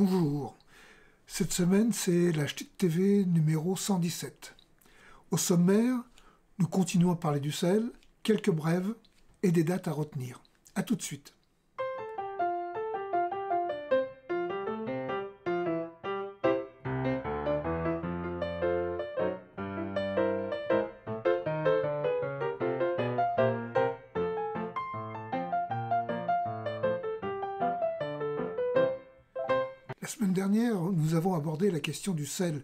Bonjour, cette semaine c'est la Ch'tite TV numéro 117. Au sommaire, nous continuons à parler du sel, quelques brèves et des dates à retenir. A tout de suite. La semaine dernière, nous avons abordé la question du sel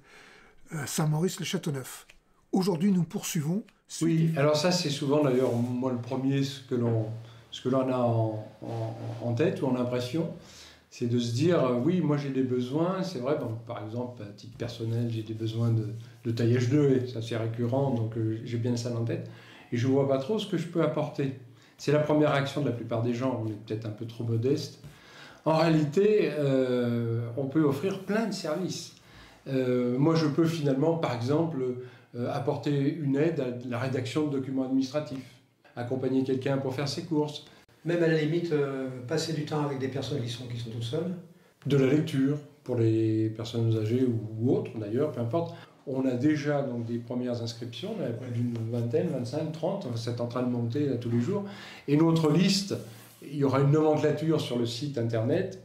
à Saint-Maurice-le-Châteauneuf. Aujourd'hui, nous poursuivons. Oui, alors ça c'est souvent d'ailleurs moi le premier ce que l'on a en tête ou en impression, c'est de se dire oui, moi j'ai des besoins, c'est vrai, bon, par exemple à titre personnel j'ai des besoins de taillage de haies, ça c'est récurrent, donc j'ai bien ça en tête, et je ne vois pas trop ce que je peux apporter. C'est la première réaction de la plupart des gens, on est peut-être un peu trop modeste. En réalité, on peut offrir plein de services. Moi je peux finalement par exemple apporter une aide à la rédaction de documents administratifs, accompagner quelqu'un pour faire ses courses. Même à la limite, passer du temps avec des personnes qui sont toutes seules. De la lecture, pour les personnes âgées ou autres d'ailleurs, peu importe. On a déjà donc des premières inscriptions, on a plus d'une vingtaine, 25, 30, c'est en train de monter là, tous les jours. Et notre liste, il y aura une nomenclature sur le site internet,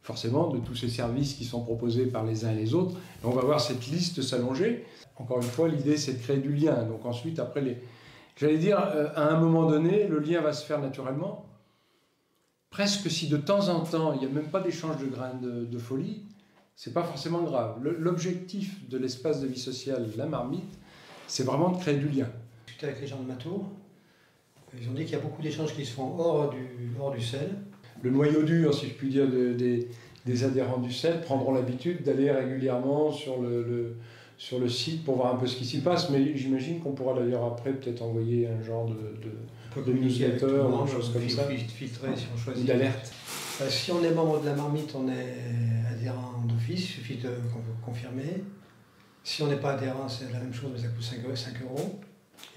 forcément, de tous ces services qui sont proposés par les uns et les autres. Et on va voir cette liste s'allonger. Encore une fois, l'idée, c'est de créer du lien. Donc ensuite, après, j'allais dire, à un moment donné, le lien va se faire naturellement. Presque si de temps en temps, il n'y a même pas d'échange de grains de folie, c'est pas forcément grave. L'objectif de l'espace de vie sociale, la marmite, c'est vraiment de créer du lien. J'ai discuté avec les gens de Matour. Ils ont dit qu'il y a beaucoup d'échanges qui se font hors du sel. Le noyau dur, si je puis dire, des adhérents du CEL prendront l'habitude d'aller régulièrement sur le site pour voir un peu ce qui s'y passe, mais j'imagine qu'on pourra d'ailleurs après peut-être envoyer un genre de newsletter ou quelque chose comme ça. Filtrer si on choisit. D'alerte. Si on est membre de la marmite, on est adhérent d'office, il suffit de confirmer. Si on n'est pas adhérent, c'est la même chose, mais ça coûte 5 €.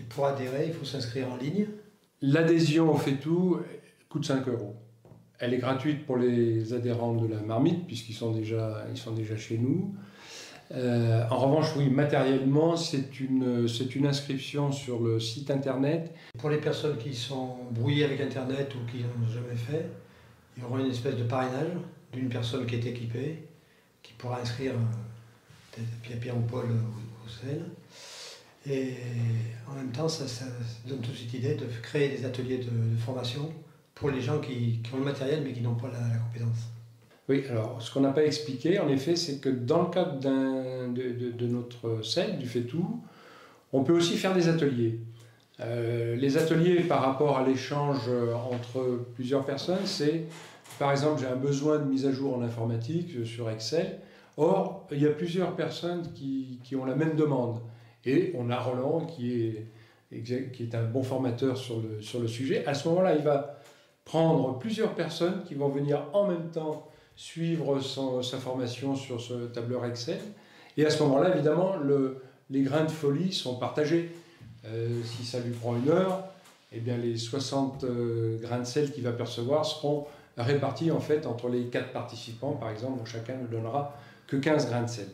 Et pour adhérer, il faut s'inscrire en ligne. L'adhésion au fait-tout coûte 5 €. Elle est gratuite pour les adhérents de la marmite, puisqu'ils sont déjà chez nous. En revanche, oui, matériellement, c'est une inscription sur le site internet. Pour les personnes qui sont brouillées avec internet ou qui n'ont jamais fait, il y aura une espèce de parrainage d'une personne qui est équipée, qui pourra inscrire peut-être Pierre ou Paul au sel. Et en même temps, ça donne tout de suite l'idée de créer des ateliers de formation pour les gens qui ont le matériel mais qui n'ont pas la compétence. Oui, alors ce qu'on n'a pas expliqué, en effet, c'est que dans le cadre de notre sel, du fait-tout, on peut aussi faire des ateliers. Les ateliers par rapport à l'échange entre plusieurs personnes, c'est, par exemple, j'ai un besoin de mise à jour en informatique sur Excel. Or, il y a plusieurs personnes qui ont la même demande. Et on a Roland qui est un bon formateur sur le sujet. À ce moment-là, il va prendre plusieurs personnes qui vont venir en même temps suivre sa formation sur ce tableur Excel. Et à ce moment-là, évidemment, les grains de folie sont partagés. Si ça lui prend 1 heure, eh bien, les 60 grains de sel qu'il va percevoir seront répartis en fait entre les 4 participants, par exemple, dont chacun ne donnera que 15 grains de sel.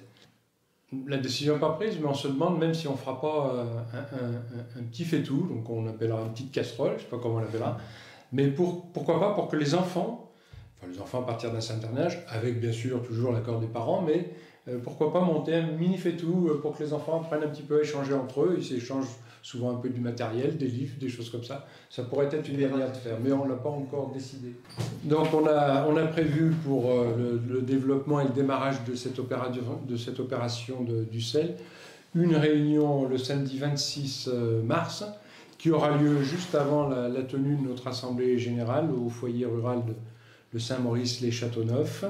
La décision n'est pas prise, mais on se demande même si on ne fera pas un petit fait-tout, donc on appellera une petite casserole, je ne sais pas comment on l'appellera, mais pourquoi pas pour que les enfants à partir d'un certain âge, avec bien sûr toujours l'accord des parents, mais pourquoi pas monter un mini fait-tout pour que les enfants apprennent un petit peu à échanger entre eux, ils s'échangent souvent un peu du matériel, des livres, des choses comme ça. Ça pourrait être une manière de faire, mais on ne l'a pas encore décidé. Donc on a prévu pour le développement et le démarrage de cette opération du sel, une réunion le samedi 26 mars, qui aura lieu juste avant la tenue de notre assemblée générale au foyer rural de Saint-Maurice-les-Châteauneuf.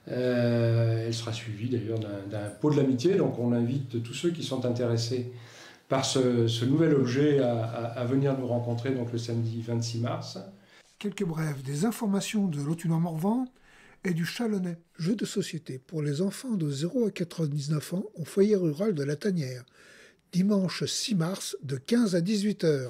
Elle sera suivie d'ailleurs d'un pot de l'amitié, donc on invite tous ceux qui sont intéressés par ce nouvel objet à venir nous rencontrer donc le samedi 26 mars. Quelques brèves, des informations de l'Autunois-Morvan et du Chalonnais. Jeux de société pour les enfants de 0 à 99 ans au foyer rural de la Tanière. Dimanche 6 mars de 15 à 18 h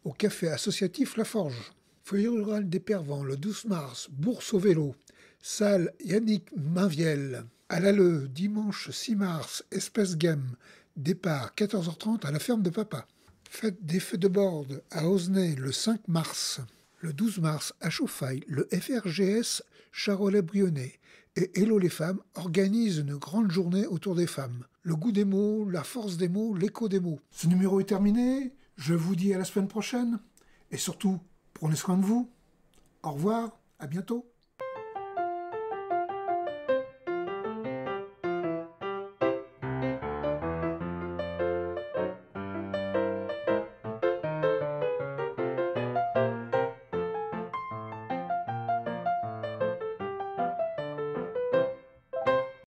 au café associatif La Forge. Foyer rural d'Épervan le 12 mars, bourse au vélo. Salle Yannick Mainviel. À l'Alleu, dimanche 6 mars, Espèce Game. Départ 14h30 à la ferme de papa. Fête des feux de borde à Osnay le 5 mars. Le 12 mars à Chauffaille, le FRGS Charolais-Brionnais et Hello les femmes organisent une grande journée autour des femmes. Le goût des mots, la force des mots, l'écho des mots. Ce numéro est terminé, je vous dis à la semaine prochaine et surtout, prenez soin de vous. Au revoir, à bientôt.